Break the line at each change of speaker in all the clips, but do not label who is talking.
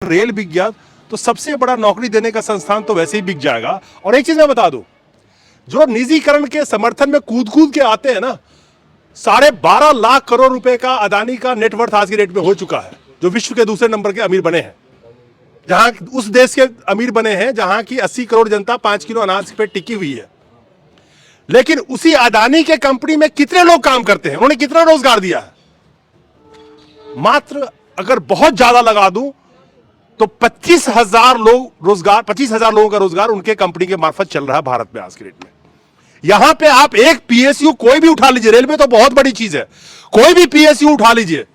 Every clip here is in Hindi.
रेल बिक गया तो सबसे बड़ा नौकरी देने का संस्थान तो वैसे ही बिक जाएगा। और एक चीज मैं बता दूं, जो निजीकरण के समर्थन में कूद कूद के आते हैं ना, 12.5 लाख करोड़ रुपए का अदानी का नेटवर्थ आज की डेट में हो चुका है, जो विश्व के दूसरे नंबर के अमीर बने हैं, जहां उस देश के अमीर बने हैं जहां की 80 करोड़ जनता 5 किलो अनाज पे टिकी हुई है। लेकिन उसी अदानी के कंपनी में कितने लोग काम करते हैं, उन्होंने कितना रोजगार दिया है? मात्र अगर बहुत ज्यादा लगा दूं तो 25,000 लोगों का रोजगार उनके कंपनी के मार्फत चल रहा है भारत में आज के डेट में। यहां पे आप एक पीएसयू कोई भी उठा लीजिए, रेलवे तो बहुत बड़ी चीज है, कोई भी पीएसयू उठा लीजिए,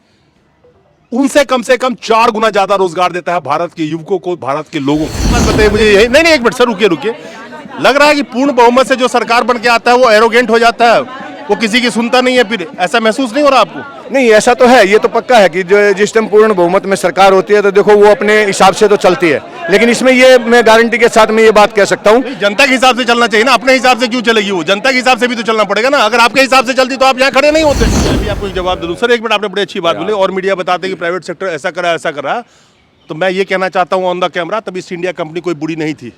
उनसे कम से कम 4 गुना ज्यादा रोजगार देता है भारत के युवकों को, भारत के लोगों को। बताइए मुझे यही नहीं, एक मिनट सर, रुकिए। लग रहा है कि पूर्ण बहुमत से जो सरकार बन के आता है वो एरोगेंट हो जाता है, वो किसी की सुनता नहीं है, फिर ऐसा महसूस नहीं हो रहा आपको?
नहीं, ऐसा तो है, ये तो पक्का है कि जो जिस टाइम पूर्ण बहुमत में सरकार होती है तो देखो वो अपने हिसाब से तो चलती है, लेकिन इसमें ये मैं गारंटी के साथ में ये बात कह सकता हूँ,
जनता के हिसाब से चलना चाहिए ना, अपने हिसाब से क्यों चलेगी वो? जनता के हिसाब से भी तो चलना पड़ेगा ना। अगर आपके हिसाब से चलती तो आप यहाँ खड़े नहीं होते। मैं भी आपको जवाब दे दूं सर। एक मिनट, आपने बड़ी अच्छी बात बोली, और मीडिया बताते कि प्राइवेट सेक्टर ऐसा करा, तो मैं ये कहना चाहता हूँ ऑन द कैमरा, तब ईस्ट इंडिया कंपनी कोई बुरी नहीं थी,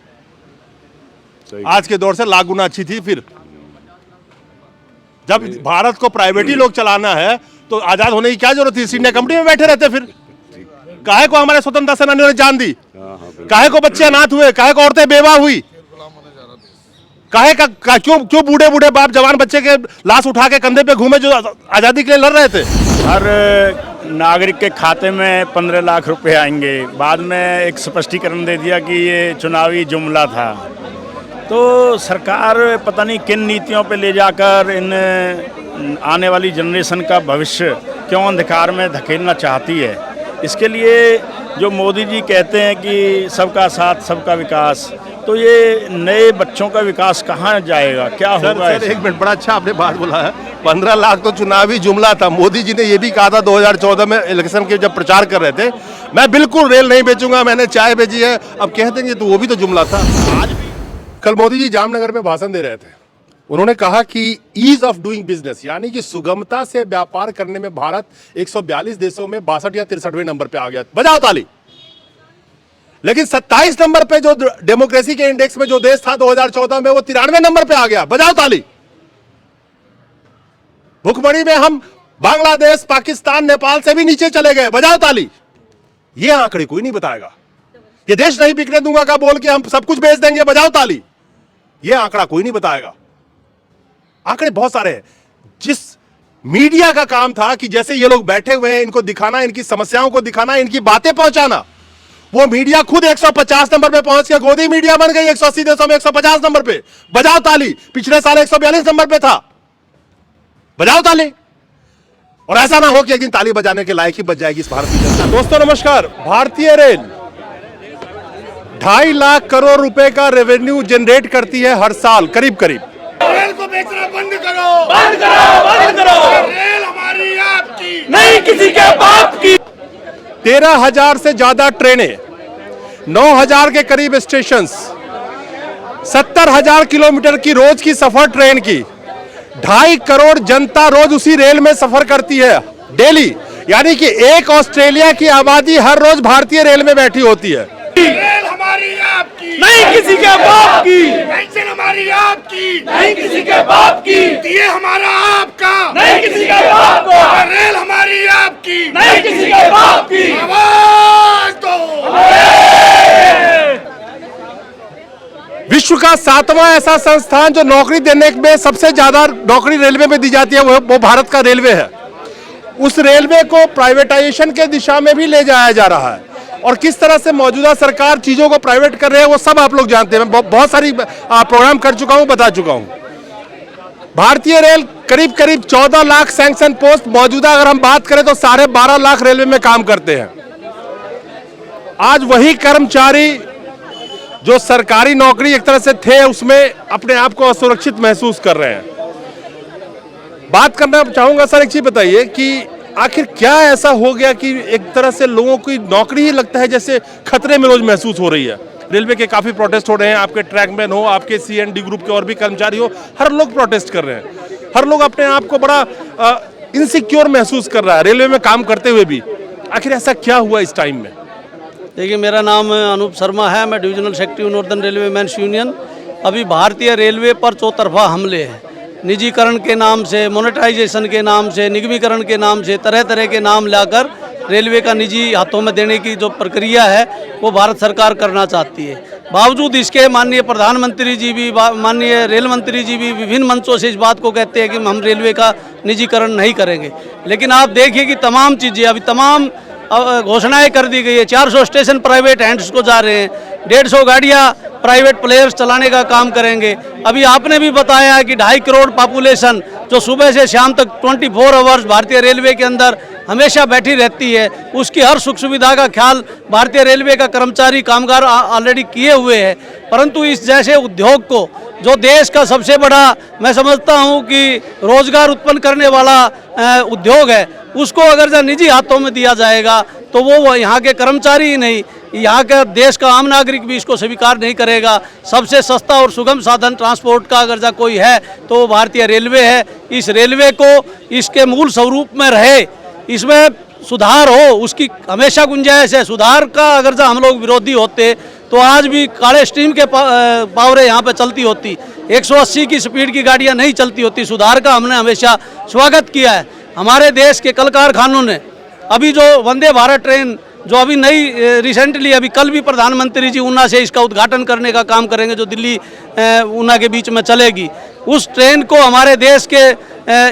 आज के दौर से लाख गुना अच्छी थी। फिर जब भारत को प्राइवेट ही लोग चलाना है तो आजाद होने की क्या जरूरत थी? ईस्ट इंडिया कंपनी में बैठे रहते। फिर काहे को हमारे स्वतंत्रता सेनानियों ने जान दी, काहे को बच्चे अनाथ हुए, काहे को औरतें बेवा हुई, काहे का क्यों बूढ़े बूढ़े बाप जवान बच्चे के लाश उठा के कंधे पे घूमे जो आजादी के लिए लड़ रहे थे?
हर नागरिक के खाते में 15 लाख रुपए आएंगे। बाद में एक स्पष्टीकरण दे दिया कि ये चुनावी जुमला था। तो सरकार पता नहीं किन नीतियों पे ले जाकर इन आने वाली जनरेशन का भविष्य क्यों अंधकार में धकेलना चाहती है। इसके लिए जो मोदी जी कहते हैं कि सबका साथ सबका विकास, तो ये नए बच्चों का विकास कहाँ जाएगा, क्या होगा?
सर एक मिनट, बड़ा अच्छा आपने बात बोला है। 15 लाख तो चुनावी जुमला था। मोदी जी ने ये भी कहा था 2014 में इलेक्शन के जब प्रचार कर रहे थे, मैं बिल्कुल रेल नहीं बेचूंगा, मैंने चाय बेची है। अब कह देंगे तो वो भी तो जुमला था। आज भी कल मोदी जी जामनगर में भाषण दे रहे थे, उन्होंने कहा कि ईज ऑफ डूइंग बिजनेस, यानी कि सुगमता से व्यापार करने में भारत 142 देशों में 62 या 63वें नंबर पे आ गया। बजाओ ताली। लेकिन 27 नंबर पे जो डेमोक्रेसी के इंडेक्स में जो देश था 2014 में, वो 93वें नंबर पे आ गया। बजाओ ताली। भुखमरी में हम बांग्लादेश, पाकिस्तान, नेपाल से भी नीचे चले गए। बजाओ ताली। ये आंकड़े कोई नहीं बताएगा। ये देश नहीं बिकने दूंगा का बोल के हम सब कुछ बेच देंगे। बजाओ ताली। ये आंकड़ा कोई नहीं बताएगा। आंकड़े बहुत सारे हैं। जिस मीडिया का काम था कि जैसे ये लोग बैठे हुए हैं, इनको दिखाना, इनकी समस्याओं को दिखाना, इनकी बातें पहुंचाना, वो मीडिया खुद 150 नंबर पे पहुंच के गोदी मीडिया बन गई। 180 देशों में 150 नंबर पे। बजाओ ताली। पिछले साल 142 नंबर पे था। बजाओ ताली। और ऐसा ना हो कि एक दिन ताली बजाने के लायक ही बच जाएगी इस भारत की जनता। दोस्तों नमस्कार। भारतीय रेल 2.5 लाख करोड़ रुपए का रेवेन्यू जनरेट करती है हर साल, करीब।
रेल को बेचना बंद करो, बंद करो। रेल हमारी आपकी नहीं, किसी के बाप की।
13,000 से ज्यादा ट्रेनें, 9,000 के करीब स्टेशन, 70,000 किलोमीटर की रोज की सफर ट्रेन की, 2.5 करोड़ जनता रोज उसी रेल में सफर करती है डेली। यानी कि एक ऑस्ट्रेलिया की आबादी हर रोज भारतीय रेल में बैठी होती है।
रेल हमारी आपकी
नहीं, किसी के बाप की।
पेंशन हमारी आपकी
नहीं, किसी के बाप की।
ये हमारा आपका
नहीं, किसी के बाप का।
रेल हमारी आपकी
नहीं, किसी के बाप की।
आवाज दो।
विश्व का 7वां ऐसा संस्थान जो नौकरी देने में सबसे ज्यादा नौकरी रेलवे में दी जाती है, वो भारत का रेलवे है। उस रेलवे को प्राइवेटाइजेशन के दिशा में भी ले जाया जा रहा है। और किस तरह से मौजूदा सरकार चीजों को प्राइवेट कर रहे हैं वो सब आप लोग जानते हैं। मैं बहुत सारी प्रोग्राम कर चुका हूं, बता चुका हूं। भारतीय रेल करीब 14 लाख सैंक्शन पोस्ट मौजूदा अगर हम बात करें तो 12.5 लाख रेलवे में काम करते हैं। आज वही कर्मचारी जो सरकारी नौकरी एक तरह से थे उसमें अपने आप को असुरक्षित महसूस कर रहे हैं। बात करना चाहूंगा सर, एक चीज बताइए कि आखिर क्या ऐसा हो गया कि एक तरह से लोगों की नौकरी ही लगता है जैसे खतरे में रोज महसूस हो रही है। रेलवे के काफी प्रोटेस्ट हो रहे हैं, आपके ट्रैकमैन हो, आपके CND ग्रुप के और भी कर्मचारी हो, हर लोग प्रोटेस्ट कर रहे हैं। हर लोग अपने आप को बड़ा इनसिक्योर महसूस कर रहा है रेलवे में काम करते हुए भी। आखिर ऐसा क्या हुआ इस टाइम में?
देखिए, मेरा नाम अनूप शर्मा है, मैं divisional secretary northern railway men's union. अभी भारतीय रेलवे पर चौतरफा हमले हैं, निजीकरण के नाम से, मोनेटाइजेशन के नाम से, निगमीकरण के नाम से, तरह तरह के नाम लाकर रेलवे का निजी हाथों में देने की जो प्रक्रिया है वो भारत सरकार करना चाहती है। बावजूद इसके माननीय प्रधानमंत्री जी भी, माननीय रेल मंत्री जी भी विभिन्न मंचों से इस बात को कहते हैं कि हम रेलवे का निजीकरण नहीं करेंगे। लेकिन आप देखिए कि तमाम चीज़ें अभी तमाम घोषणाएं कर दी गई है। 400 स्टेशन प्राइवेट हैंड्स को जा रहे हैं, 150 गाड़ियाँ प्राइवेट प्लेयर्स चलाने का काम करेंगे। अभी आपने भी बताया कि 2.5 करोड़ पॉपुलेशन जो सुबह से शाम तक 24 आवर्स भारतीय रेलवे के अंदर हमेशा बैठी रहती है, उसकी हर सुख सुविधा का ख्याल भारतीय रेलवे का कर्मचारी कामगार ऑलरेडी किए हुए हैं। परंतु इस जैसे उद्योग को, जो देश का सबसे बड़ा मैं समझता हूं कि रोजगार उत्पन्न करने वाला उद्योग है, उसको अगर जो निजी हाथों में दिया जाएगा तो वो यहाँ के कर्मचारी ही नहीं, यहाँ का देश का आम नागरिक भी इसको स्वीकार नहीं करेगा। सबसे सस्ता और सुगम साधन ट्रांसपोर्ट का अगर जो कोई है तो वो भारतीय रेलवे है। इस रेलवे को इसके मूल स्वरूप में रहे, इसमें सुधार हो, उसकी हमेशा गुंजाइश है। सुधार का अगर जो हम लोग विरोधी होते तो आज भी काले स्टीम के पावरे यहाँ पे चलती होती, 180 की स्पीड की गाड़ियाँ नहीं चलती होती। सुधार का हमने हमेशा स्वागत किया है। हमारे देश के कल कारखानों ने अभी जो वंदे भारत ट्रेन जो अभी नई रिसेंटली अभी कल भी प्रधानमंत्री जी ऊना से इसका उद्घाटन करने का काम करेंगे, जो दिल्ली ऊना के बीच में चलेगी। उस ट्रेन को हमारे देश के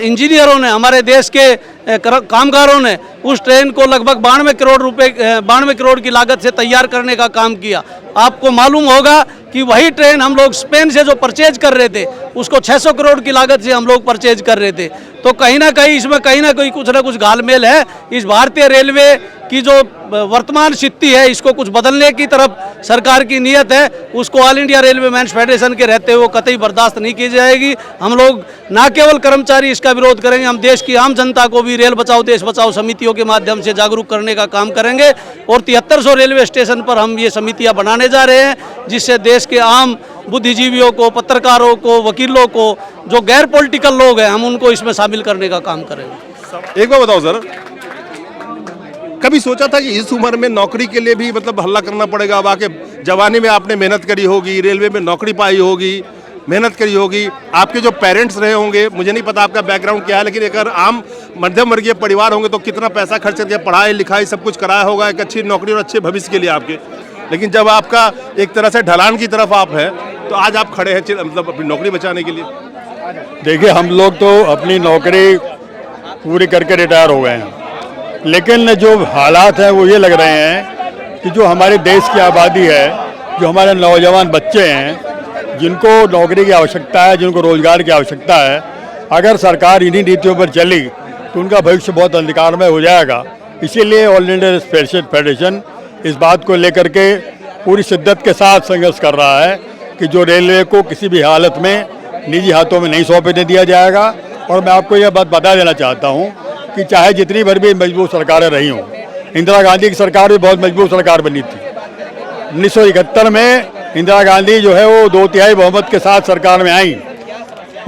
इंजीनियरों ने, हमारे देश के कामगारों ने उस ट्रेन को लगभग 92 करोड़ की लागत से तैयार करने का काम किया। आपको मालूम होगा कि वही ट्रेन हम लोग स्पेन से जो परचेज कर रहे थे उसको 600 करोड़ की लागत से हम लोग परचेज कर रहे थे। तो कहीं ना कहीं इसमें कहीं ना कहीं कुछ ना कुछ घालमेल है। इस भारतीय रेलवे की जो वर्तमान स्थिति है, इसको कुछ बदलने की तरफ सरकार की नीयत है, उसको all India railway men's federation के रहते हुए कतई बर्दाश्त नहीं की जाएगी। हम लोग न केवल कर्मचारी इसका विरोध करेंगे, हम देश की आम जनता को भी रेल बचाओ देश बचाओ समितियों के माध्यम से जागरूक करने का काम करेंगे। और 7300 रेलवे स्टेशन पर हम ये समितियां बनाने जा रहे हैं, जिससे देश के आम बुद्धिजीवियों को, पत्रकारों को, वकीलों को, जो गैर पॉलिटिकल लोग हैं, हम उनको इसमें शामिल करने का काम करेंगे।
एक बार बताओ सर, कभी सोचा था कि इस उम्र में नौकरी के लिए भी मतलब हल्ला करना पड़ेगा? अब आके जवानी में आपने मेहनत करी होगी, रेलवे में नौकरी पाई होगी, मेहनत करी होगी, आपके जो पेरेंट्स रहे होंगे, मुझे नहीं पता आपका बैकग्राउंड क्या है, लेकिन अगर आम मध्यम वर्गीय परिवार होंगे तो कितना पैसा खर्च करके पढ़ाई लिखाई सब कुछ कराया होगा एक अच्छी नौकरी और अच्छे भविष्य के लिए आपके। लेकिन जब आपका एक तरह से ढलान की तरफ आप हैं तो आज आप खड़े हैं मतलब अपनी नौकरी बचाने के लिए।
देखिए, हम लोग तो अपनी नौकरी पूरी करके रिटायर हो गए हैं, लेकिन जो हालात हैं वो ये लग रहे हैं कि जो हमारे देश की आबादी है, जो हमारे नौजवान बच्चे हैं, जिनको नौकरी की आवश्यकता है, जिनको रोजगार की आवश्यकता है, अगर सरकार इन्हीं नीतियों पर चली तो उनका भविष्य बहुत अंधकारमय हो जाएगा। इसीलिए ऑल इंडिया फेडरेशन इस बात को लेकर के पूरी शिद्दत के साथ संघर्ष कर रहा है कि जो रेलवे को किसी भी हालत में निजी हाथों में नहीं सौंपने दिया जाएगा। और मैं आपको यह बात बता देना चाहता हूँ कि चाहे जितनी भर भी मजबूत सरकारें रही हों, इंदिरा गांधी की सरकार भी बहुत मजबूत सरकार बनी थी। 1971 में इंदिरा गांधी जो है वो 2/3 बहुमत के साथ सरकार में आई।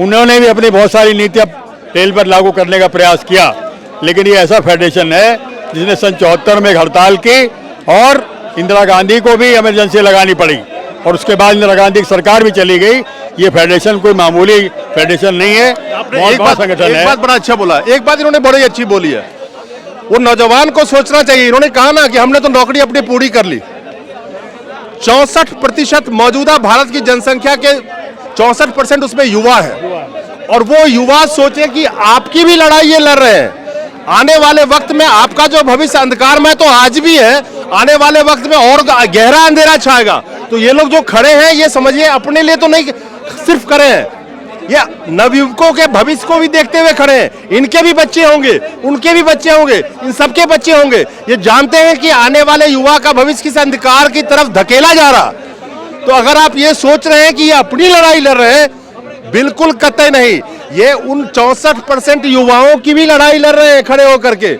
उन्होंने भी अपनी बहुत सारी नीतियाँ रेल पर लागू करने का प्रयास किया, लेकिन ये ऐसा फेडरेशन है जिसने सन 74 में हड़ताल की और इंदिरा गांधी को भी इमरजेंसी लगानी पड़ी और उसके बाद इंदिरा गांधी की सरकार भी चली गई। ये फेडरेशन कोई मामूली फेडरेशन नहीं है, बहुत बड़ा संगठन है।
एक बात बड़ा अच्छा बोला, एक बात इन्होंने बड़ी अच्छी बोली है, वो नौजवान को सोचना चाहिए। इन्होंने कहा ना कि हमने तो नौकरी अपनी पूरी कर ली। 64% मौजूदा भारत की जनसंख्या के 64% उसमें युवा है और वो युवा सोचे कि आपकी भी लड़ाई ये लड़ रहे हैं। आने वाले वक्त में आपका जो भविष्य अंधकार में तो आज भी है, आने वाले वक्त में और गहरा अंधेरा छाएगा। तो ये लोग जो खड़े हैं ये समझिए अपने लिए तो नहीं सिर्फ खड़े हैं, ये नवयुवकों के भविष्य को भी देखते हुए खड़े हैं। इनके भी बच्चे होंगे, उनके भी बच्चे होंगे, इन सबके बच्चे होंगे। ये जानते हैं कि आने वाले युवा का भविष्य किस अंधकार की तरफ धकेला जा रहा। तो अगर आप ये सोच रहे हैं कि ये अपनी लड़ाई लड़ रहे हैं, बिल्कुल कतई नहीं, ये उन 64% युवाओं की भी लड़ाई लड़ रहे हैं खड़े होकर के।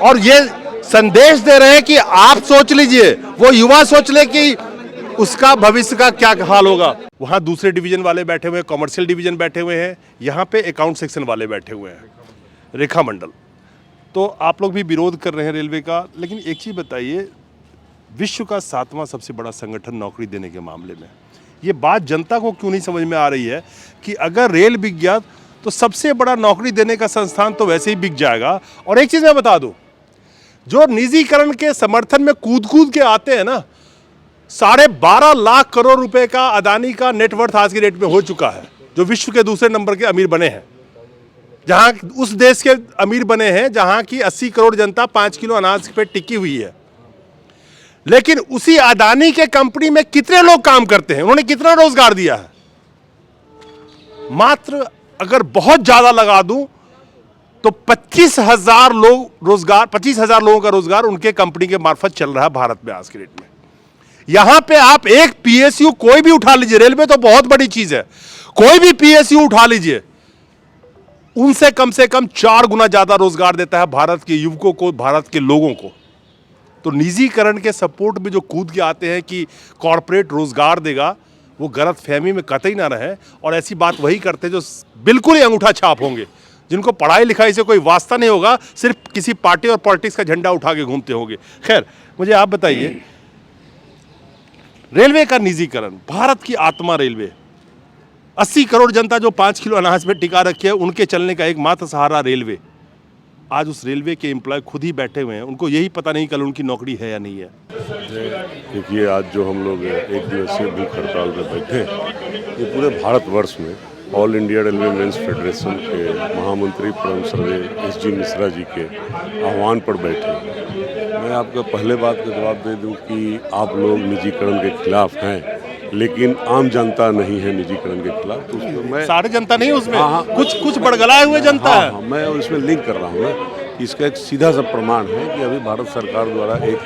और ये संदेश दे रहे हैं कि आप सोच लीजिए, वो युवा सोच ले कि उसका भविष्य का क्या हाल होगा। वहाँ दूसरे डिवीजन वाले बैठे हुए हैं, कॉमर्शियल डिवीजन बैठे हुए हैं, यहाँ पे अकाउंट सेक्शन वाले बैठे हुए हैं, रेखा मंडल। तो आप लोग भी विरोध कर रहे हैं रेलवे का, लेकिन एक चीज़ बताइए, विश्व का 7वां सबसे बड़ा संगठन नौकरी देने के मामले में। ये बात जनता को क्यों नहीं समझ में आ रही है कि अगर रेल बिक गया तो सबसे बड़ा नौकरी देने का संस्थान तो वैसे ही बिक जाएगा। और एक चीज़ मैं बता दूं, जो निजीकरण के समर्थन में कूद कूद के आते हैं ना, 12.5 लाख करोड़ रुपए का अदानी का नेटवर्थ आज की डेट में हो चुका है, जो विश्व के दूसरे नंबर के अमीर बने हैं, जहां उस देश के अमीर बने हैं जहां की 80 करोड़ जनता 5 किलो अनाज पे टिकी हुई है। लेकिन उसी अदानी के कंपनी में कितने लोग काम करते हैं, उन्होंने कितना रोजगार दिया है? मात्र अगर बहुत ज्यादा लगा दूं तो 25,000 लोगों का रोजगार उनके कंपनी के मार्फत चल रहा है भारत में आज के डेट में। यहां पे आप एक पीएसयू कोई भी उठा लीजिए, रेलवे तो बहुत बड़ी चीज है, कोई भी पीएसयू उठा लीजिए, उनसे कम से कम 4 गुना ज्यादा रोजगार देता है भारत के युवकों को, भारत के लोगों को। तो निजीकरण के सपोर्ट में जो कूद के आते हैं कि कॉरपोरेट रोजगार देगा, वो गलत फहमी में कतई ना रहे। और ऐसी बात वही करते हैं जो बिल्कुल ही अंगूठा छाप होंगे, जिनको पढ़ाई लिखाई से कोई वास्ता नहीं होगा, सिर्फ किसी पार्टी और पॉलिटिक्स का झंडा उठा के घूमते होंगे। खैर, मुझे आप बताइए, रेलवे का निजीकरण, भारत की आत्मा रेलवे, 80 करोड़ जनता जो 5 किलो अनाज में टिका रखी है, उनके चलने का एकमात्र सहारा रेलवे। आज उस रेलवे के एम्प्लॉय खुद ही बैठे हुए हैं, उनको यही पता नहीं कल उनकी नौकरी है या नहीं है।
देखिए, आज जो हम लोग एक दिवसीय भूख हड़ताल में बैठे, ये पूरे भारतवर्ष में all India railway men's federation के महामंत्री परम श्रद्धेय एस.जी. मिश्रा जी के आह्वान पर बैठे। मैं आपको पहले बात का जवाब दे दूं कि आप लोग निजीकरण के खिलाफ हैं, लेकिन आम जनता नहीं है निजीकरण के खिलाफ। तो उसमें मैं
सारे जनता नहीं उसमें,
हाँ,
कुछ बड़गलाए हुए जनता है।
हाँ, मैं इसमें लिंक कर रहा हूँ ना, इसका एक सीधा सा प्रमाण है कि अभी भारत सरकार द्वारा एक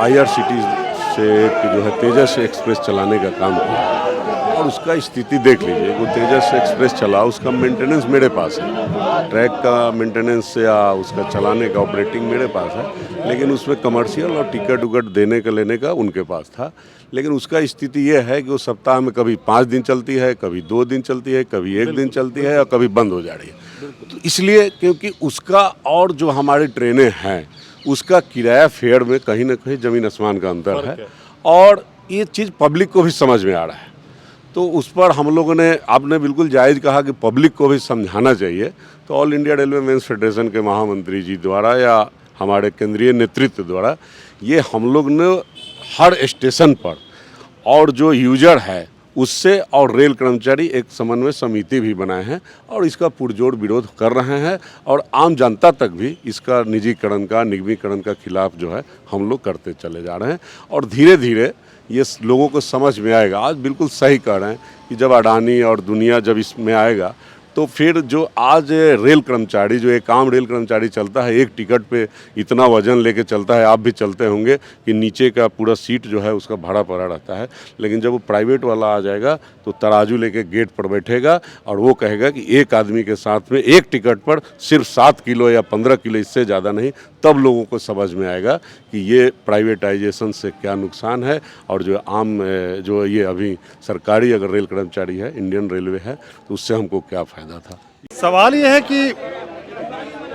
IRCTC से एक जो है तेजस एक्सप्रेस चलाने का काम किया, और उसका स्थिति देख लीजिए। वो तेजस एक्सप्रेस चला, उसका मेंटेनेंस मेरे पास है, ट्रैक का मेंटेनेंस या उसका चलाने का ऑपरेटिंग मेरे पास है, लेकिन उसमें कमर्शियल और टिकट उकट देने का लेने का उनके पास था। लेकिन उसका स्थिति ये है कि वो सप्ताह में कभी 5 दिन चलती है, कभी 2 दिन चलती है, कभी 1 दिन चलती है, और कभी बंद हो जा रही है। तो इसलिए क्योंकि उसका और जो हमारी ट्रेनें हैं, उसका किराया फेयर में कहीं ना कहीं ज़मीन आसमान का अंतर है, और ये चीज़ पब्लिक को भी समझ में आ रहा है। तो उस पर हम लोगों ने, आपने बिल्कुल जायज़ कहा कि पब्लिक को भी समझाना चाहिए। तो all India railway men's federation के महामंत्री जी द्वारा या हमारे केंद्रीय नेतृत्व द्वारा ये हम लोग ने हर स्टेशन पर, और जो यूजर है उससे और रेल कर्मचारी एक समन्वय समिति भी बनाए हैं, और इसका पुरजोर विरोध कर रहे हैं, और आम जनता तक भी इसका निजीकरण का, निगमीकरण का खिलाफ जो है हम लोग करते चले जा रहे हैं। और धीरे धीरे ये लोगों को समझ में आएगा। आज बिल्कुल सही कह रहे हैं कि जब अडानी और दुनिया जब इसमें आएगा, तो फिर जो आज रेल कर्मचारी, जो एक आम रेल कर्मचारी चलता है, एक टिकट पे इतना वजन लेके चलता है, आप भी चलते होंगे कि नीचे का पूरा सीट जो है उसका भाड़ा पड़ा रहता है। लेकिन जब वो प्राइवेट वाला आ जाएगा तो तराजू लेके गेट पर बैठेगा, और वो कहेगा कि एक आदमी के साथ में एक टिकट पर सिर्फ 7 किलो या 15 किलो, इससे ज़्यादा नहीं। तब लोगों को समझ में आएगा कि ये प्राइवेटाइजेशन से क्या नुकसान है, और जो आम जो ये अभी सरकारी अगर रेल कर्मचारी है, इंडियन रेलवे है, तो उससे हमको क्या फ़ायदा था।
सवाल ये है कि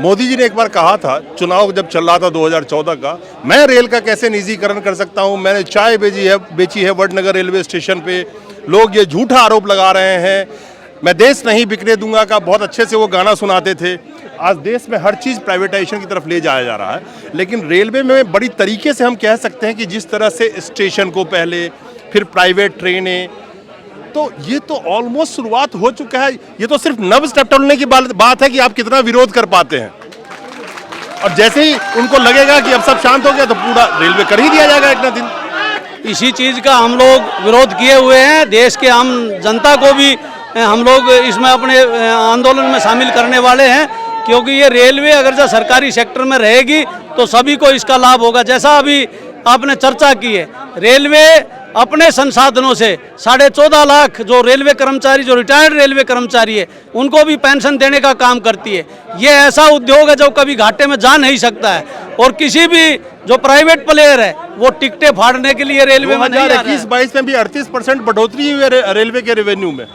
मोदी जी ने एक बार कहा था, चुनाव जब चल रहा था 2014 का, मैं रेल का कैसे निजीकरण कर सकता हूं, मैंने चाय बेची है वडनगर रेलवे स्टेशन पे। लोग ये झूठा आरोप लगा रहे हैं, मैं देश नहीं बिकने दूंगा का बहुत अच्छे से वो गाना सुनाते थे। आज देश में हर चीज़ प्राइवेटाइजेशन की तरफ ले जाया जा रहा है, लेकिन रेलवे में बड़ी तरीके से हम कह सकते हैं कि जिस तरह से स्टेशन को पहले, फिर प्राइवेट ट्रेनें, तो ये तो ऑलमोस्ट शुरुआत हो चुका है। ये तो सिर्फ नब्ज टटोलने की बात है कि आप कितना विरोध कर पाते हैं, और जैसे ही उनको लगेगा कि अब सब शांत हो गया तो पूरा रेलवे कर ही दिया जाएगा एक ना दिन।
इसी चीज़ का हम लोग विरोध किए हुए हैं। देश के आम जनता को भी हम लोग इसमें अपने आंदोलन में शामिल करने वाले हैं, क्योंकि ये रेलवे अगर जो सरकारी सेक्टर में रहेगी तो सभी को इसका लाभ होगा। जैसा अभी आपने चर्चा की है, रेलवे अपने संसाधनों से 14.5 लाख जो रेलवे कर्मचारी, जो रिटायर्ड रेलवे कर्मचारी है, उनको भी पेंशन देने का काम करती है। ये ऐसा उद्योग है जो कभी घाटे में जा नहीं सकता है, और किसी भी जो प्राइवेट प्लेयर है वो टिकटें फाड़ने के लिए रेलवे में नहीं आ रहा है।
2021-22 में भी 38% बढ़ोतरी हुई है रेलवे के रेवेन्यू में।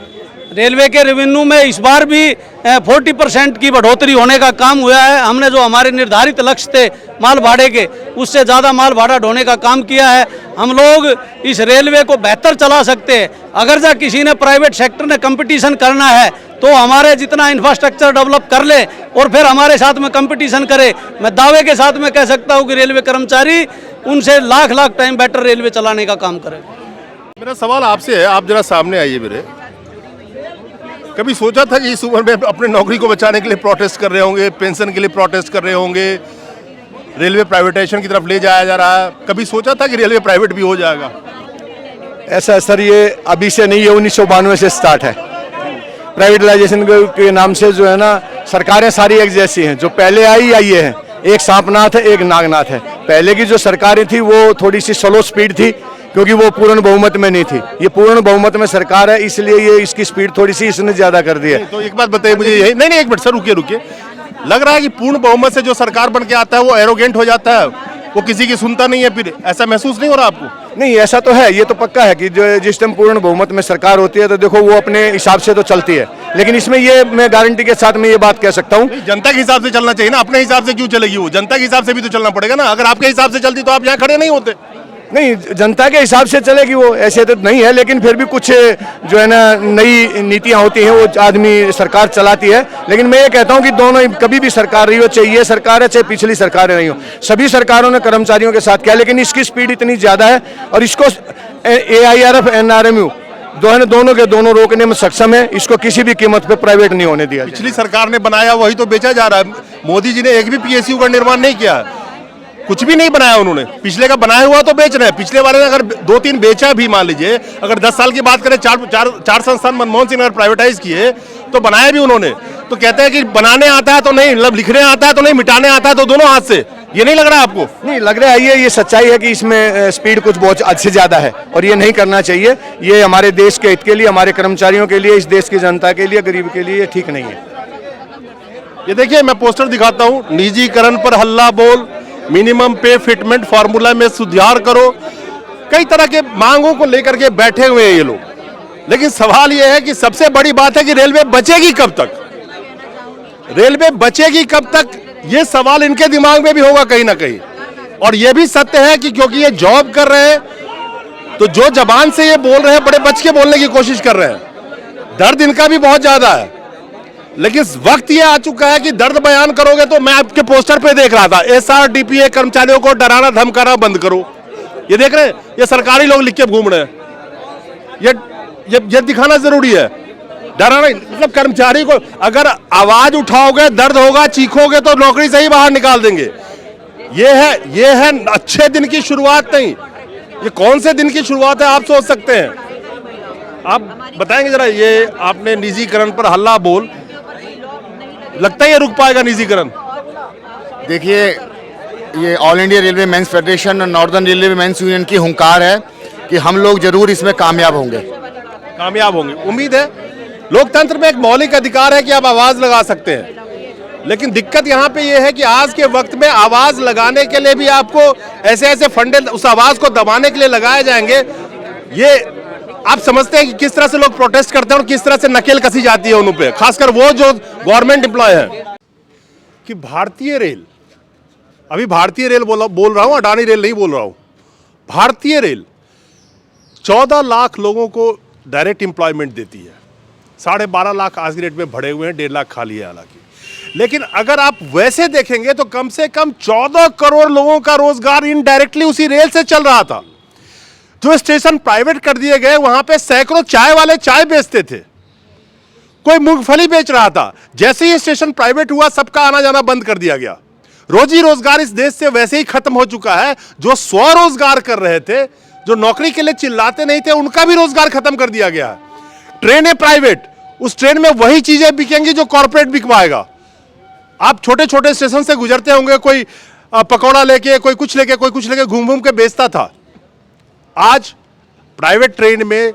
रेलवे के रेवेन्यू में इस बार भी 40% की बढ़ोतरी होने का काम हुआ है। हमने जो हमारे निर्धारित लक्ष्य थे माल भाड़े के, उससे ज़्यादा माल भाड़ा ढोने का काम किया है। हम लोग इस रेलवे को बेहतर चला सकते हैं। अगर जा किसी ने प्राइवेट सेक्टर ने कंपटीशन करना है तो हमारे जितना इंफ्रास्ट्रक्चर डेवलप कर ले और फिर हमारे साथ में कंपटीशन करे। मैं दावे के साथ में कह सकता हूँ कि रेलवे कर्मचारी उनसे लाख टाइम बेटर रेलवे चलाने का काम करे।
मेरा सवाल आपसे है, आप जरा सामने आइए मेरे। कभी सोचा था कि इस उम्र में अपने नौकरी को बचाने के लिए प्रोटेस्ट कर रहे होंगे, पेंशन के लिए प्रोटेस्ट कर रहे होंगे, रेलवे प्राइवेटाइजेशन की तरफ ले जाया जा रहा है, कभी सोचा था कि रेलवे प्राइवेट भी हो जाएगा?
ऐसा सर ये अभी से नहीं, ये 1992 से स्टार्ट है। प्राइवेटाइजेशन के नाम से जो है ना, सरकारें सारी एक जैसी हैं। जो पहले आई ये है, एक सांपनाथ है, एक नागनाथ है। पहले की जो सरकारें थी वो थोड़ी सी स्लो स्पीड थी, क्योंकि वो पूर्ण बहुमत में नहीं थी। ये पूर्ण बहुमत में सरकार है, इसलिए ये इसकी स्पीड थोड़ी सी इसने ज्यादा कर दी है।
तो एक बात बताइए मुझे, यही नहीं एक मिनट सर, रुकिए। लग रहा है कि पूर्ण बहुमत से जो सरकार बन के आता है वो एरोगेंट हो जाता है, वो किसी की सुनता नहीं है, फिर ऐसा महसूस नहीं हो रहा आपको?
नहीं, ऐसा तो है, ये तो पक्का है कि जो जिस टाइम पूर्ण बहुमत में सरकार होती है तो देखो वो अपने हिसाब से तो चलती है। लेकिन इसमें ये मैं गारंटी के साथ में ये बात कह सकता हूँ,
जनता के हिसाब से चलना चाहिए ना, अपने हिसाब से क्यों चलेगी वो? जनता के हिसाब से भी तो चलना पड़ेगा ना। अगर आपके हिसाब से चलती तो आप यहाँ खड़े नहीं होते।
नहीं, जनता के हिसाब से चलेगी वो, ऐसे तो नहीं है। लेकिन फिर भी कुछ जो है ना नई नीतियां होती हैं वो आदमी सरकार चलाती है। लेकिन मैं ये कहता हूं कि दोनों कभी भी सरकार रही हो, चाहे ये सरकार है चाहे पिछली सरकारें रही हो, सभी सरकारों ने कर्मचारियों के साथ किया। लेकिन इसकी स्पीड इतनी ज्यादा है और इसको AIRF NRMU दोनों के दोनों रोकने में सक्षम है। इसको किसी भी कीमत पे प्राइवेट नहीं होने दिया।
पिछली सरकार ने बनाया वही तो बेचा जा रहा है। मोदी जी ने एक भी PSU का निर्माण नहीं किया, कुछ भी नहीं बनाया उन्होंने। पिछले का बनाया हुआ तो बेच रहे हैं। पिछले वाले ने अगर 2-3 बेचा भी, मान लीजिए अगर 10 साल की बात करें, चार संस्थान मनमोहन सिंह ने प्राइवेटाइज किए तो बनाया भी उन्होंने। तो कहते हैं कि बनाने आता है तो नहीं, मतलब लिखने आता है तो नहीं, मिटाने आता है तो दोनों हाथ से। ये नहीं लग रहा है आपको?
नहीं लग रहा है, ये सच्चाई है कि इसमें स्पीड कुछ बहुत अच्छे ज्यादा है और ये नहीं करना चाहिए। ये हमारे देश के हित के लिए, हमारे कर्मचारियों के लिए, इस देश की जनता के लिए, गरीब के लिए ये ठीक नहीं है।
ये देखिए, मैं पोस्टर दिखाता हूँ, निजीकरण पर हल्ला बोल, मिनिमम पे फिटमेंट फॉर्मूला में सुधार करो। कई तरह के मांगों को लेकर के बैठे हुए हैं ये लोग। लेकिन सवाल ये है कि सबसे बड़ी बात है कि रेलवे बचेगी कब तक? रेलवे बचेगी कब तक, ये सवाल इनके दिमाग में भी होगा कहीं ना कहीं। और ये भी सत्य है कि क्योंकि ये जॉब कर रहे हैं तो जो जबान से ये बोल रहे हैं बड़े बच के बोलने की कोशिश कर रहे हैं। दर्द इनका भी बहुत ज्यादा है, लेकिन वक्त ये आ चुका है कि दर्द बयान करोगे तो मैं आपके पोस्टर पे देख रहा था, SRDPA कर्मचारियों को डराना धमकाना बंद करो। ये देख रहे हैं, ये सरकारी लोग लिख के घूम रहे हैं। ये दिखाना जरूरी है। डराना मतलब कर्मचारी को अगर आवाज उठाओगे, दर्द होगा, चीखोगे तो नौकरी से ही बाहर निकाल देंगे। ये है अच्छे दिन की शुरुआत नहीं। ये कौन से दिन की शुरुआत है आप सोच सकते हैं? आप बताएंगे जरा, ये आपने निजीकरण पर हल्ला बोल, लगता है ये रुक पाएगा निजीकरण?
देखिए, ये all India railway men's federation और नॉर्दर्न रेलवे मेंस यूनियन की हुंकार है कि हम लोग जरूर इसमें कामयाब होंगे।
उम्मीद है। लोकतंत्र में एक मौलिक अधिकार है कि आप आवाज लगा सकते हैं, लेकिन दिक्कत यहाँ पे ये है कि आज के वक्त में आवाज लगाने के लिए भी आपको ऐसे फंडे उस आवाज को दबाने के लिए लगाए जाएंगे। ये आप समझते हैं कि किस तरह से लोग प्रोटेस्ट करते हैं और किस तरह से नकेल कसी जाती है उन पे, खासकर वो जो गवर्नमेंट एम्प्लॉय है। कि भारतीय रेल, अभी भारतीय रेल बोल रहा हूं, अडानी रेल नहीं बोल रहा हूं। भारतीय रेल 14 लाख लोगों को डायरेक्ट एम्प्लॉयमेंट देती है। 12.5 लाख आज की डेट में भरे हुए हैं, 1.5 लाख खाली है हालांकि। लेकिन अगर आप वैसे देखेंगे तो कम से कम 14 करोड़ लोगों का रोजगार इनडायरेक्टली उसी रेल से चल रहा था। जो स्टेशन प्राइवेट कर दिए गए वहां पे सैकड़ों चाय वाले चाय बेचते थे, कोई मूंगफली बेच रहा था। जैसे ही स्टेशन प्राइवेट हुआ सबका आना जाना बंद कर दिया गया। रोजी रोजगार इस देश से वैसे ही खत्म हो चुका है। जो स्वरोजगार कर रहे थे, जो नौकरी के लिए चिल्लाते नहीं थे, उनका भी रोजगार खत्म कर दिया गया है। ट्रेन है प्राइवेट, उस ट्रेन में वही चीजें बिकेंगी जो कॉर्पोरेट बिकवाएगा। आप छोटे छोटे स्टेशन से गुजरते होंगे, कोई पकौड़ा लेके, कोई कुछ लेके घूम घूम के बेचता था। आज प्राइवेट ट्रेन में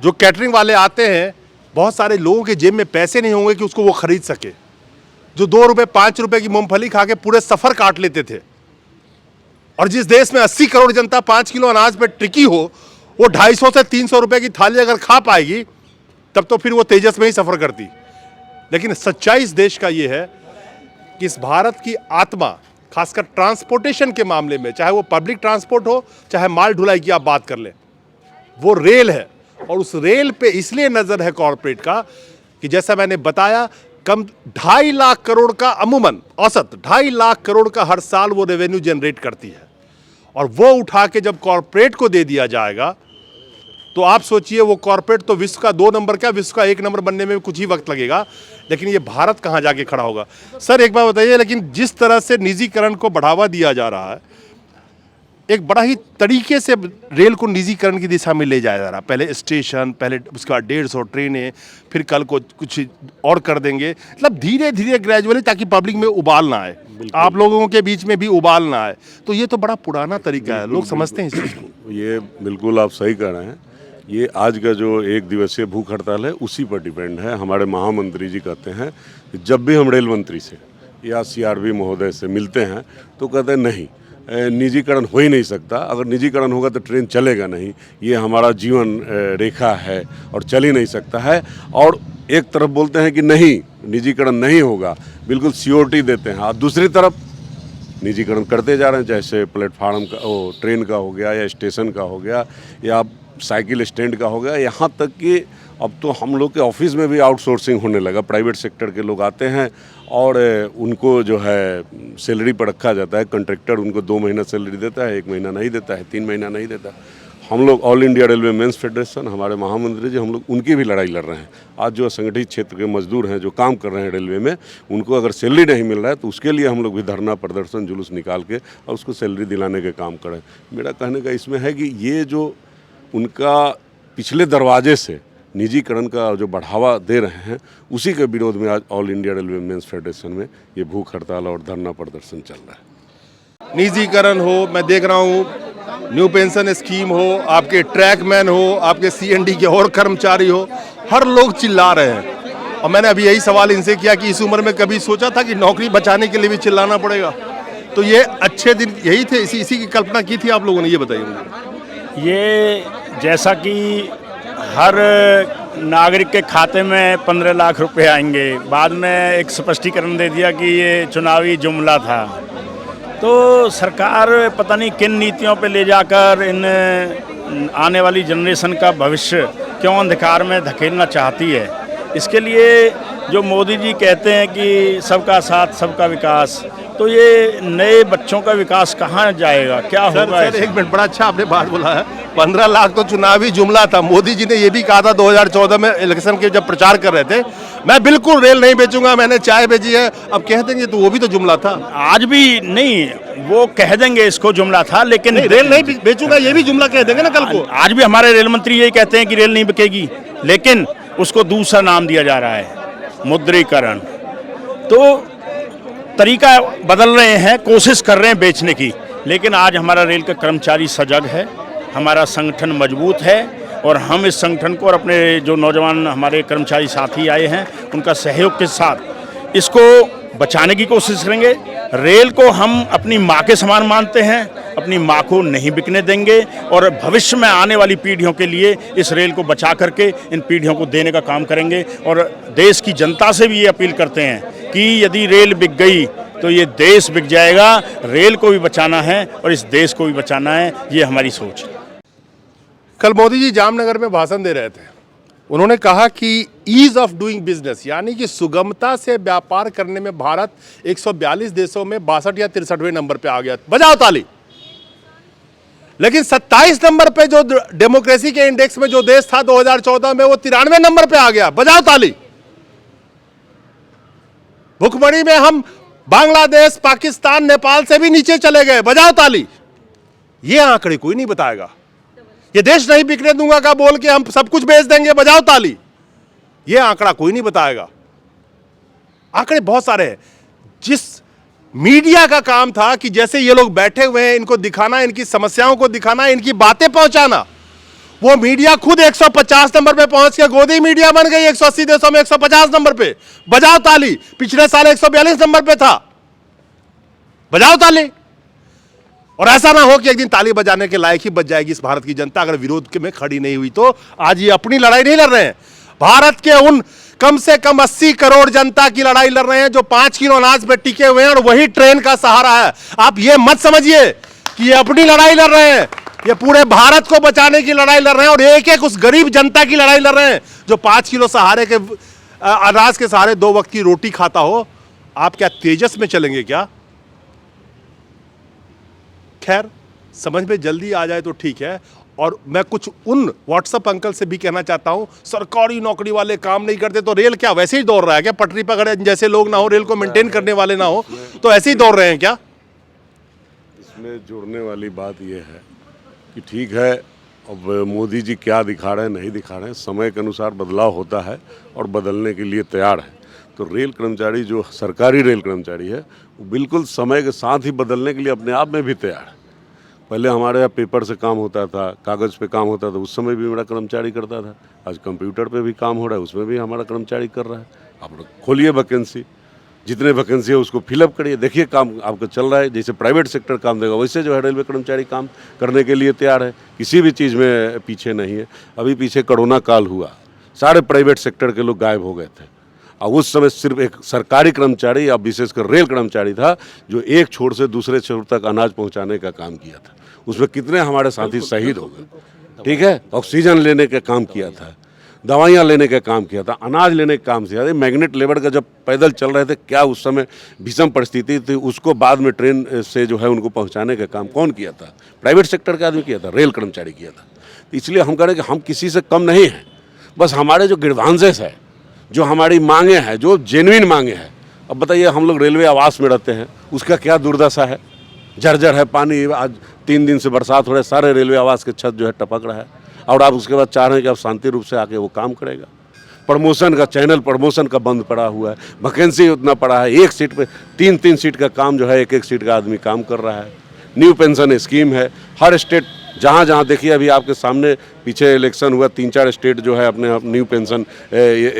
जो कैटरिंग वाले आते हैं, बहुत सारे लोगों के जेब में पैसे नहीं होंगे कि उसको वो खरीद सके। जो 2 रुपए 5 रुपए की मूंगफली खा के पूरे सफर काट लेते थे। और जिस देश में 80 करोड़ जनता 5 किलो अनाज पे टिकी हो, वो 250 से 300 रुपए की थाली अगर खा पाएगी
तब तो फिर वो तेजस में ही सफर करती। लेकिन सच्चाई इस देश का ये है कि इस भारत की आत्मा, खासकर ट्रांसपोर्टेशन के मामले में, चाहे वो पब्लिक ट्रांसपोर्ट हो चाहे माल ढुलाई की आप बात कर लें, वो रेल है। और उस रेल पे इसलिए नजर है कॉरपोरेट का कि जैसा मैंने बताया, कम 2.5 लाख करोड़ का, अमूमन औसत 2.5 लाख करोड़ का हर साल वो रेवेन्यू जनरेट करती है। और वो उठा के जब कॉरपोरेट को दे दिया जाएगा तो आप सोचिए, वो कॉरपोरेट तो विश्व का 2 नंबर क्या, विश्व का 1 नंबर बनने में कुछ ही वक्त लगेगा, लेकिन ये भारत कहाँ जाके खड़ा होगा। सर एक बात बताइए, लेकिन जिस तरह से निजीकरण को बढ़ावा दिया जा रहा है, एक बड़ा ही तरीके से रेल को निजीकरण की दिशा में ले जाया जा रहा है। पहले स्टेशन, पहले उसके बाद 150 ट्रेनें, फिर कल को कुछ और कर देंगे। मतलब धीरे धीरे ग्रेजुअली, ताकि पब्लिक में उबाल ना आए, आप लोगों के बीच में भी उबाल ना आए। तो ये तो बड़ा पुराना तरीका है, लोग समझते हैं इस चीज़ को।
ये बिल्कुल आप सही कह रहे हैं। ये आज का जो 1 दिवसीय भूख हड़ताल है उसी पर डिपेंड है। हमारे महामंत्री जी कहते हैं कि जब भी हम रेल मंत्री से या CRB महोदय से मिलते हैं तो कहते हैं नहीं, निजीकरण हो ही नहीं सकता। अगर निजीकरण होगा तो ट्रेन चलेगा नहीं, ये हमारा जीवन रेखा है और चल ही नहीं सकता है। और एक तरफ बोलते हैं कि नहीं, निजीकरण नहीं होगा, बिल्कुल सियोरिटी देते हैं, और दूसरी तरफ निजीकरण करते जा रहे हैं। जैसे प्लेटफार्म का, ट्रेन का हो गया, या स्टेशन का हो गया, या साइकिल स्टैंड का हो गया, यहाँ तक कि अब तो हम लोग के ऑफिस में भी आउटसोर्सिंग होने लगा। प्राइवेट सेक्टर के लोग आते हैं और उनको जो है सैलरी पर रखा जाता है। कॉन्ट्रैक्टर उनको 2 महीना सैलरी देता है, 1 महीना नहीं देता है, 3 महीना नहीं देता। हम लोग all India railway men's federation, हमारे महामंत्री जी, हम लोग उनकी भी लड़ाई लड़ रहे हैं। आज जो असंगठित क्षेत्र के मजदूर हैं जो काम कर रहे हैं रेलवे में, उनको अगर सैलरी नहीं मिल रहा है तो उसके लिए हम लोग भी धरना प्रदर्शन जुलूस निकाल के और उसको सैलरी दिलाने के काम करें। मेरा कहने का इसमें है कि ये जो उनका पिछले दरवाजे से निजीकरण का जो बढ़ावा दे रहे हैं, उसी के विरोध में आज all India railway men's federation में ये भूख हड़ताल और धरना प्रदर्शन चल रहा है।
निजीकरण हो, मैं देख रहा हूँ न्यू पेंशन स्कीम हो, आपके ट्रैकमैन हो, आपके CND के और कर्मचारी हो, हर लोग चिल्ला रहे हैं। और मैंने अभी यही सवाल इनसे किया कि इस उम्र में कभी सोचा था कि नौकरी बचाने के लिए भी चिल्लाना पड़ेगा? तो ये अच्छे दिन यही थे, इसी की कल्पना की थी आप लोगों ने, ये बताइए मुझे।
ये जैसा कि हर नागरिक के खाते में 15 लाख रुपए आएंगे, बाद में एक स्पष्टीकरण दे दिया कि ये चुनावी जुमला था। तो सरकार पता नहीं किन नीतियों पे ले जाकर इन आने वाली जनरेशन का भविष्य क्यों अंधकार में धकेलना चाहती है। इसके लिए जो मोदी जी कहते हैं कि सबका साथ सबका विकास, तो ये नए बच्चों का विकास कहाँ जाएगा, क्या होगा?
सर एक मिनट, बड़ा अच्छा आपने बात बोला है। 15 लाख तो चुनावी जुमला था। मोदी जी ने ये भी कहा था 2014 में इलेक्शन के जब प्रचार कर रहे थे, मैं बिल्कुल रेल नहीं बेचूंगा, मैंने चाय बेची है। अब कह देंगे तो वो भी तो जुमला था।
आज भी नहीं, वो कह देंगे इसको जुमला था, लेकिन
रेल नहीं बेचूंगा ये भी जुमला कह देंगे ना कल को।
आज भी हमारे रेल मंत्री यही कहते हैं कि रेल नहीं बिकेगी, लेकिन उसको दूसरा नाम दिया जा रहा है, मुद्रीकरण। तो तरीका बदल रहे हैं, कोशिश कर रहे हैं बेचने की। लेकिन आज हमारा रेल का कर्मचारी सजग है, हमारा संगठन मजबूत है, और हम इस संगठन को और अपने जो नौजवान हमारे कर्मचारी साथी आए हैं उनका सहयोग के साथ इसको बचाने की कोशिश करेंगे। रेल को हम अपनी माँ के समान मानते हैं, अपनी माँ को नहीं बिकने देंगे, और भविष्य में आने वाली पीढ़ियों के लिए इस रेल को बचा करके इन पीढ़ियों को देने का काम करेंगे। और देश की जनता से भी ये अपील करते हैं कि यदि रेल बिक गई तो ये देश बिक जाएगा। रेल को भी बचाना है और इस देश को भी बचाना है, ये हमारी सोच है।
कल मोदी जी जामनगर में भाषण दे रहे थे, उन्होंने कहा कि ईज ऑफ डूइंग बिजनेस, यानी कि सुगमता से व्यापार करने में भारत 142 देशों में 62 या 63वें नंबर पे आ गया। बजाओ ताली। लेकिन 27 नंबर पे जो डेमोक्रेसी के इंडेक्स में जो देश था 2014 में, वो 93 नंबर पे आ गया। बजाओ ताली। भुखमरी में हम बांग्लादेश, पाकिस्तान, नेपाल से भी नीचे चले गए। बजाओ ताली। ये आंकड़े कोई नहीं बताएगा। ये देश नहीं बिकने दूंगा का बोल के हम सब कुछ बेच देंगे। बजाओ ताली। ये आंकड़ा कोई नहीं बताएगा। आंकड़े बहुत सारे हैं। जिस मीडिया का काम था कि जैसे ये लोग बैठे हुए हैं, इनको दिखाना, इनकी समस्याओं को दिखाना, इनकी बातें पहुंचाना, वो मीडिया खुद 150 नंबर पे पहुंच के गोदी मीडिया बन गई। 180 देशों में 150 नंबर पे। बजाओ ताली। पिछले साल 142 नंबर पे था। बजाओ ताली। और ऐसा ना हो कि एक दिन ताली बजाने के लायक ही बच जाएगी इस भारत की जनता अगर विरोध में खड़ी नहीं हुई तो। आज ये अपनी लड़ाई नहीं लड़ रहे हैं, भारत के उन कम से कम 80 करोड़ जनता की लड़ाई लड़ रहे हैं जो 5 किलो अनाज पे टिके हुए हैं, और वही ट्रेन का सहारा है। आप ये मत समझिए कि ये अपनी लड़ाई लड़ रहे हैं, ये पूरे भारत को बचाने की लड़ाई लड़ रहे हैं, और एक एक उस गरीब जनता की लड़ाई लड़ रहे हैं जो 5 किलो सहारे के अनाज के सहारे 2 वक्त की रोटी खाता हो। आप क्या तेजस में चलेंगे क्या? खैर, समझ में जल्दी आ जाए तो ठीक है। और मैं कुछ उन व्हाट्सएप अंकल से भी कहना चाहता हूं, सरकारी नौकरी वाले काम नहीं करते तो रेल क्या वैसे ही दौड़ रहा है क्या? पटरी पर खड़े जैसे लोग ना हो, रेल को मेंटेन करने वाले ना हो, तो ऐसे ही दौड़ रहे हैं क्या?
इसमें जोड़ने वाली बात यह है कि ठीक है, अब मोदी जी क्या दिखा रहे हैं नहीं दिखा रहे हैं, समय के अनुसार बदलाव होता है और बदलने के लिए तैयार है। तो रेल कर्मचारी जो सरकारी रेल कर्मचारी है वो बिल्कुल समय के साथ ही बदलने के लिए अपने आप में भी तैयार है। पहले हमारे यहाँ पेपर से काम होता था, कागज़ पे काम होता था, उस समय भी मेरा कर्मचारी करता था। आज कंप्यूटर पे भी काम हो रहा है, उसमें भी हमारा कर्मचारी कर रहा है। आप खोलिए वैकेंसी, जितने वैकेंसी है उसको फिलअप करिए, देखिए काम आपका चल रहा है। जैसे प्राइवेट सेक्टर काम देगा वैसे जो है रेलवे कर्मचारी काम करने के लिए तैयार है, किसी भी चीज़ में पीछे नहीं है। अभी पीछे कोरोना काल हुआ, सारे प्राइवेट सेक्टर के लोग गायब हो गए थे, और उस समय सिर्फ एक सरकारी कर्मचारी या विशेषकर रेल कर्मचारी था जो एक छोर से दूसरे छोर तक अनाज पहुंचाने का काम किया था। उसमें कितने हमारे साथी शहीद हो गए, ठीक है। ऑक्सीजन लेने का काम किया था, दवाइयाँ लेने का काम किया था, अनाज लेने का काम किया था। मैग्नेट लेबर का जब पैदल चल रहे थे, क्या उस समय भीषण परिस्थिति थी, उसको बाद में ट्रेन से जो है उनको पहुंचाने का काम कौन किया था? प्राइवेट सेक्टर का आदमी किया था, रेल कर्मचारी किया था। तो इसलिए हम कह रहे हैं कि हम किसी से कम नहीं हैं, बस हमारे जो ग्रीवांसेस है, जो हमारी मांगे हैं, जो जेन्युइन मांगे हैं। अब बताइए, हम लोग रेलवे आवास में रहते हैं, उसका क्या दुर्दशा है, जर्जर है पानी। आज 3 दिन से बरसात हो रहा है, सारे रेलवे आवास के छत जो है टपक रहा है, और आप उसके बाद चाह रहे हैं कि आप शांति रूप से आके वो काम करेगा। प्रमोशन का चैनल, प्रमोशन का बंद पड़ा हुआ है, वैकेंसी उतना पड़ा है, एक सीट पे 3-3 सीट का काम जो है, एक सीट का आदमी काम कर रहा है। न्यू पेंशन स्कीम है, हर स्टेट जहाँ जहाँ देखिए, अभी आपके सामने पीछे इलेक्शन हुआ, 3-4 स्टेट जो है अपने न्यू पेंशन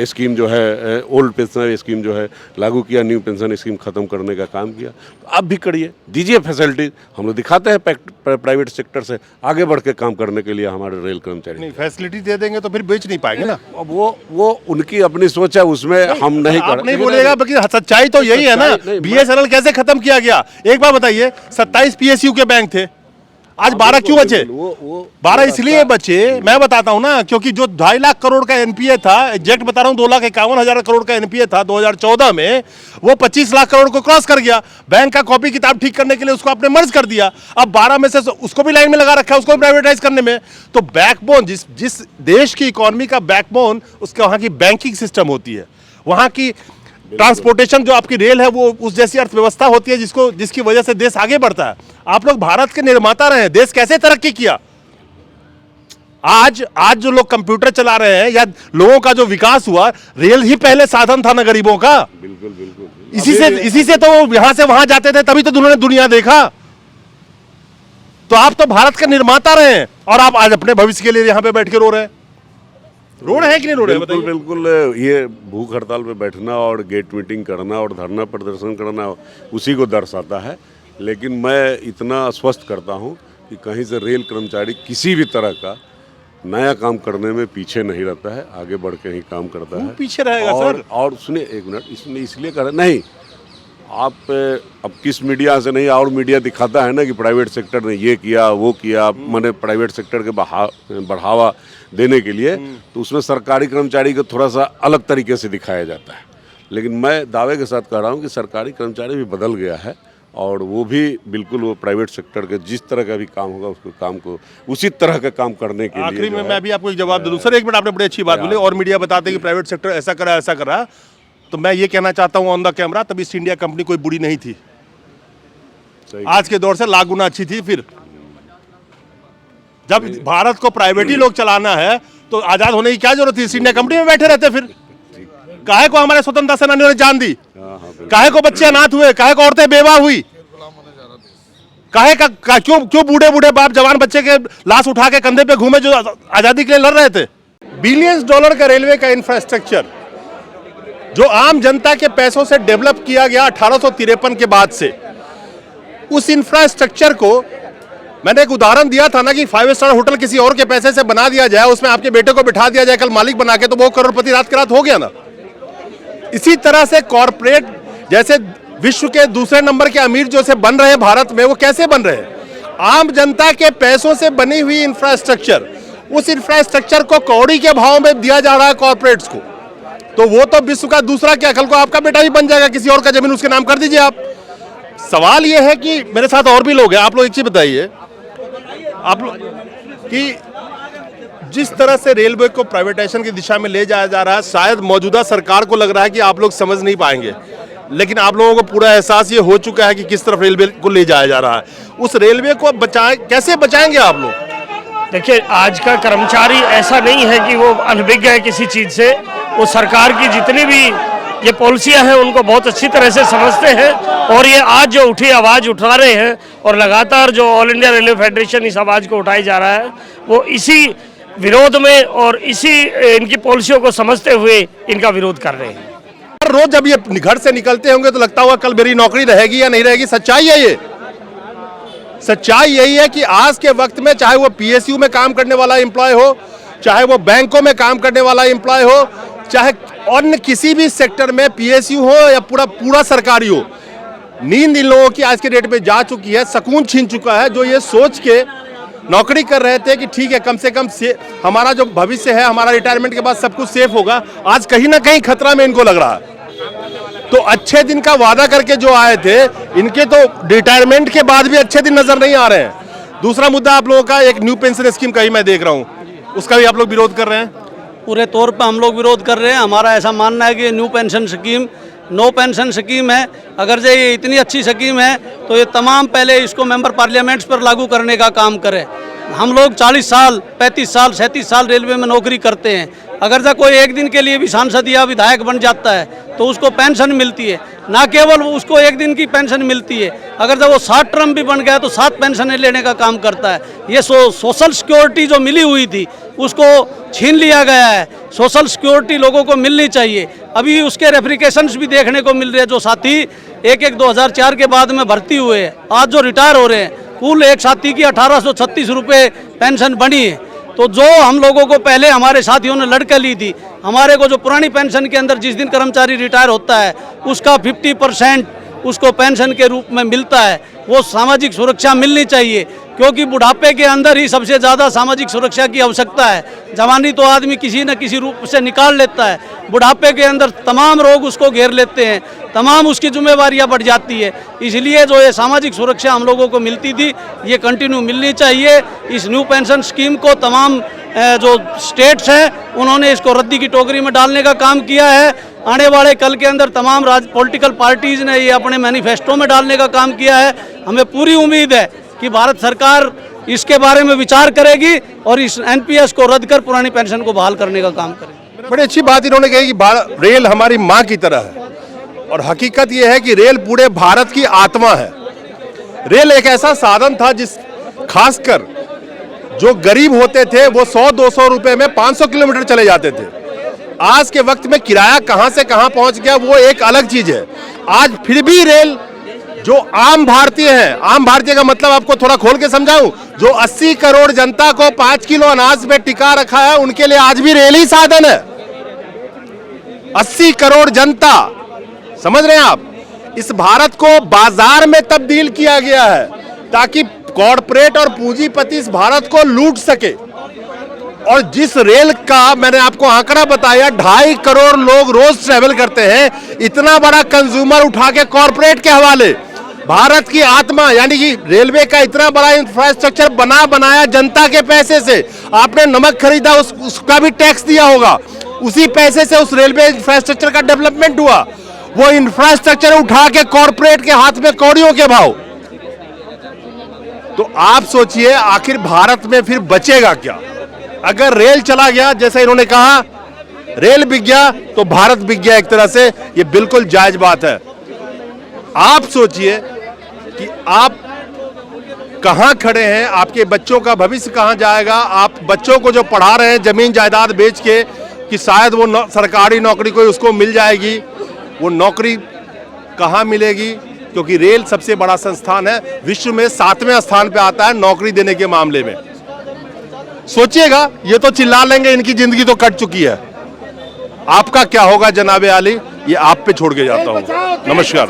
स्कीम जो है, ओल्ड पेंशन स्कीम जो है लागू किया, न्यू पेंशन स्कीम खत्म करने का काम किया। तो आप भी करिए, दीजिए फैसिलिटीज, हम लोग दिखाते हैं प्राइवेट सेक्टर से आगे बढ़ के काम करने के लिए हमारे रेल कर्मचारी।
नहीं, फैसिलिटी दे देंगे तो फिर बेच नहीं पाएंगे ना।
अब वो उनकी अपनी सोच है, उसमें हम नहीं कर
नहीं बोलेगा, लेकिन सच्चाई तो यही है ना। बीएसएनएल कैसे खत्म किया गया? एक बार बताइए, 27 पीएसयू के बैंक थे, आज 12 क्यों बचे? 12 इसलिए बचे, मैं बताता हूं ना, क्योंकि जो 2.5 लाख करोड़ का एनपीए था, एग्जैक्ट बता रहा हूं, 2,51,000 करोड़ का एनपीए था 2014 में, वो 25 लाख करोड़ को क्रॉस कर गया। बैंक का कॉपी किताब ठीक करने के लिए उसको आपने मर्ज कर दिया। अब 12 में से उसको भी लाइन में लगा रखा है, उसको भी प्राइवेटाइज करने में। तो बैकबोन, जिस देश की इकोनॉमी का बैकबोन उसके वहां की बैंकिंग सिस्टम होती है, वहां की ट्रांसपोर्टेशन जो आपकी रेल है, वो उस जैसी अर्थव्यवस्था होती है जिसकी वजह से देश आगे बढ़ता है। आप लोग भारत के निर्माता रहे हैं, देश कैसे तरक्की किया? आज जो लोग कंप्यूटर चला रहे हैं, या लोगों का जो विकास हुआ, रेल ही पहले साधन था ना गरीबों का।
बिल्कुल बिल्कुल,
इसी से तो यहां से वहां जाते थे, तभी तो उन्होंने दुनिया देखा। तो आप तो भारत के निर्माता रहे हैं, और आप आज अपने भविष्य के लिए यहां पे बैठ के रो रहे हैं। रो रहे हैं कि नहीं रो रहे हैं?
बिल्कुल बिल्कुल, ये भूख हड़ताल पे बैठना और गेट मीटिंग करना और धरना प्रदर्शन करना उसी को दर्शाता है। लेकिन मैं इतना आश्वस्त करता हूं कि कहीं से रेल कर्मचारी किसी भी तरह का नया काम करने में पीछे नहीं रहता है, आगे बढ़ के ही काम करता है।
पीछे रहेगा सर।
और सुनिए एक मिनट, इसलिए कर नहीं, आप अब किस मीडिया से नहीं, और मीडिया दिखाता है ना कि प्राइवेट सेक्टर ने ये किया वो किया, मैंने प्राइवेट सेक्टर के बढ़ावा देने के लिए, तो उसमें सरकारी कर्मचारी को थोड़ा सा अलग तरीके से दिखाया जाता है। लेकिन मैं दावे के साथ कह रहा हूँ कि सरकारी कर्मचारी भी बदल गया है, और वो भी बिल्कुल वो प्राइवेट सेक्टर के जिस तरह का भी काम होगा उसको काम को उसी तरह का काम करने के लिए।
आखिरी में मैं भी आपको एक जवाब दे दूं सर। एक मिनट, आपने बड़ी अच्छी बात बोली, और मीडिया बताते हैं कि प्राइवेट सेक्टर ऐसा करा, तो मैं ये कहना चाहता हूं ऑन द कैमरा, तब ईस्ट इंडिया कंपनी कोई बुरी नहीं थी, आज के दौर से लाख गुना अच्छी थी। फिर जब भारत को प्राइवेट ही लोग चलाना है, तो आजाद होने की क्या जरूरत थी? ईस्ट इंडिया कंपनी में बैठे रहते। फिर काहे को हमारे स्वतंत्रता सेनानियों ने जान दी? काहे को बच्चे अनाथ हुए? काहे को औरतें बेवा हुई? काहे का क्यों बूढ़े बूढ़े बाप जवान बच्चे के लाश उठा के कंधे पे घूमे, जो आजादी के लिए लड़ रहे थे? बिलियंस डॉलर का रेलवे का इंफ्रास्ट्रक्चर जो आम जनता के पैसों से डेवलप किया गया 1853 के बाद से, उस इंफ्रास्ट्रक्चर को
मैंने एक उदाहरण दिया था ना कि 5 स्टार होटल किसी और के पैसे से बना दिया जाए, उसमें आपके बेटे को बिठा दिया जाए कल मालिक बना के, तो वो करोड़पति रात के रात हो गया ना। इसी तरह से कॉरपोरेट जैसे विश्व के दूसरे नंबर के अमीर जो से बन रहे हैं भारत में, वो कैसे बन रहे हैं? आम जनता के पैसों से बनी हुई इंफ्रास्ट्रक्चर, उस इंफ्रास्ट्रक्चर को कौड़ी के भाव में दिया जा रहा है कॉरपोरेट्स को। तो वो तो विश्व का दूसरा क्या, कल को आपका बेटा भी बन जाएगा, किसी और का जमीन उसके नाम कर दीजिए आप। सवाल ये है कि मेरे साथ और भी लोग हैं, आप लोग एक चीज बताइए आप लोग कि जिस तरह से रेलवे को प्राइवेटाइजेशन की दिशा में ले जाया जा रहा है, शायद मौजूदा सरकार को लग रहा है कि आप लोग समझ नहीं पाएंगे, लेकिन आप लोगों को पूरा एहसास ये हो चुका है कि किस तरफ रेलवे को ले जाया जा रहा है। उस रेलवे को बचाएं, कैसे बचाएंगे आप लोग?
देखिए, आज का कर्मचारी ऐसा नहीं है कि वो अनभिज्ञ है किसी चीज़ से। वो सरकार की जितनी भी ये पॉलिसियां हैं उनको बहुत अच्छी तरह से समझते हैं, और ये आज जो उठी आवाज़ उठा रहे हैं और लगातार जो ऑल इंडिया रेलवे फेडरेशन इस आवाज़ को उठाई जा रहा है, वो इसी विरोध में और इसी इनकी पॉलिसियों को समझते हुए इनका विरोध कर रहे हैं।
हर रोज जब ये घर से निकलते होंगे तो लगता होगा कल मेरी नौकरी रहेगी या नहीं रहेगी। सच्चाई है ये, सच्चाई यही है कि आज के वक्त में चाहे वो पीएसयू में काम करने वाला एम्प्लॉय हो, चाहे वो बैंकों में काम करने वाला एम्प्लॉय हो, चाहे अन्य किसी भी सेक्टर में पीएसयू हो या पूरा सरकारी हो, नींद इन लोगों की आज के डेट में जा चुकी है, सुकून छीन चुका है। जो ये सोच के नौकरी कर रहे थे कि ठीक है कम से कम हमारा जो भविष्य है, हमारा रिटायरमेंट के बाद सब कुछ सेफ होगा, आज कहीं ना कहीं खतरा में इनको लग रहा है। तो अच्छे दिन का वादा करके जो आए थे, इनके तो रिटायरमेंट के बाद भी अच्छे दिन नजर नहीं आ रहे हैं। दूसरा मुद्दा आप लोगों का एक न्यू पेंशन स्कीम का ही मैं देख रहा हूँ, उसका भी आप लोग विरोध कर रहे हैं।
पूरे तौर पर हम लोग विरोध कर रहे हैं। हमारा ऐसा मानना है कि new pension scheme no pension scheme है। अगर जो ये इतनी अच्छी स्कीम है तो ये तमाम पहले इसको मेंबर पार्लियामेंट्स पर लागू करने का काम करें। हम लोग 40 साल 35 साल 37 साल रेलवे में नौकरी करते हैं। अगर जब कोई एक दिन के लिए भी सांसद या विधायक बन जाता है तो उसको पेंशन मिलती है, ना केवल उसको एक दिन की पेंशन मिलती है, अगर जब वो 7 टर्म भी बन गया तो 7 पेंशनें लेने का काम करता है। ये सोशल सिक्योरिटी जो मिली हुई थी उसको छीन लिया गया है। सोशल सिक्योरिटी लोगों को मिलनी चाहिए। अभी उसके रेफ्रिकेशंस भी देखने को मिल रहे हैं। जो साथी एक 2004 के बाद में भर्ती हुए हैं, आज जो रिटायर हो रहे हैं, कुल एक साथी की 1836 रुपये पेंशन बनी है। तो जो हम लोगों को पहले हमारे साथियों ने लड़के ली थी, हमारे को जो पुरानी पेंशन के अंदर जिस दिन कर्मचारी रिटायर होता है उसका 50% उसको पेंशन के रूप में मिलता है। वो सामाजिक सुरक्षा मिलनी चाहिए, क्योंकि बुढ़ापे के अंदर ही सबसे ज़्यादा सामाजिक सुरक्षा की आवश्यकता है। जवानी तो आदमी किसी न किसी रूप से निकाल लेता है, बुढ़ापे के अंदर तमाम रोग उसको घेर लेते हैं, तमाम उसकी जिम्मेवारियां बढ़ जाती है। इसलिए जो ये सामाजिक सुरक्षा हम लोगों को मिलती थी ये कंटिन्यू मिलनी चाहिए। इस न्यू पेंशन स्कीम को तमाम जो स्टेट्स हैं उन्होंने इसको रद्दी की टोकरी में डालने का काम किया है। आने वाले कल के अंदर तमाम पॉलिटिकल पार्टीज़ ने ये अपने मैनिफेस्टो में डालने का काम किया है। हमें पूरी उम्मीद है कि भारत सरकार इसके बारे में विचार करेगी और इस एनपीएस को रद्द कर पुरानी पेंशन को बहाल करने का काम करेगी।
बड़ी अच्छी बात इन्होंने कही कि रेल हमारी माँ की तरह है, और हकीकत यह है कि रेल पूरे भारत की आत्मा है। रेल एक ऐसा साधन था जिस खासकर जो गरीब होते थे वो 100-200 रुपए में 500 किलोमीटर चले जाते थे। आज के वक्त में किराया कहां से कहां पहुंच गया वो एक अलग चीज है। आज फिर भी रेल जो आम भारतीय हैं, आम भारतीय का मतलब आपको थोड़ा खोल के समझाऊं, जो 80 करोड़ जनता को 5 किलो अनाज पे टिका रखा है, उनके लिए आज भी रेल ही साधन है। 80 करोड़ जनता, समझ रहे हैं आप? इस भारत को बाजार में तब्दील किया गया है ताकि कॉर्पोरेट और पूंजीपति इस भारत को लूट सके। और जिस रेल का मैंने आपको आंकड़ा बताया, 2.5 करोड़ लोग रोज ट्रेवल करते हैं, इतना बड़ा कंज्यूमर उठा के कॉर्पोरेट के हवाले, भारत की आत्मा यानी कि रेलवे का इतना बड़ा इंफ्रास्ट्रक्चर बनाया जनता के पैसे से। आपने नमक खरीदा, उसका भी टैक्स दिया होगा, उसी पैसे से उस रेलवे इंफ्रास्ट्रक्चर का डेवलपमेंट हुआ। वो इंफ्रास्ट्रक्चर उठा के कॉर्पोरेट के हाथ में कौड़ियों के भाव। तो आप सोचिए आखिर भारत में फिर बचेगा क्या? अगर रेल चला गया, जैसे इन्होंने कहा रेल बिक गया तो भारत बिक गया एक तरह से, ये बिल्कुल जायज बात है। आप सोचिए कि आप कहां खड़े हैं, आपके बच्चों का भविष्य कहां जाएगा। आप बच्चों को जो पढ़ा रहे हैं जमीन जायदाद बेच के कि शायद वो सरकारी नौकरी कोई उसको मिल जाएगी, वो नौकरी कहां मिलेगी, क्योंकि रेल सबसे बड़ा संस्थान है, विश्व में 7वें स्थान पे आता है नौकरी देने के मामले में। सोचिएगा, ये तो चिल्ला लेंगे इनकी जिंदगी तो कट चुकी है, आपका क्या होगा जनाबे आली, ये आप पे छोड़ के जाता हूं। नमस्कार।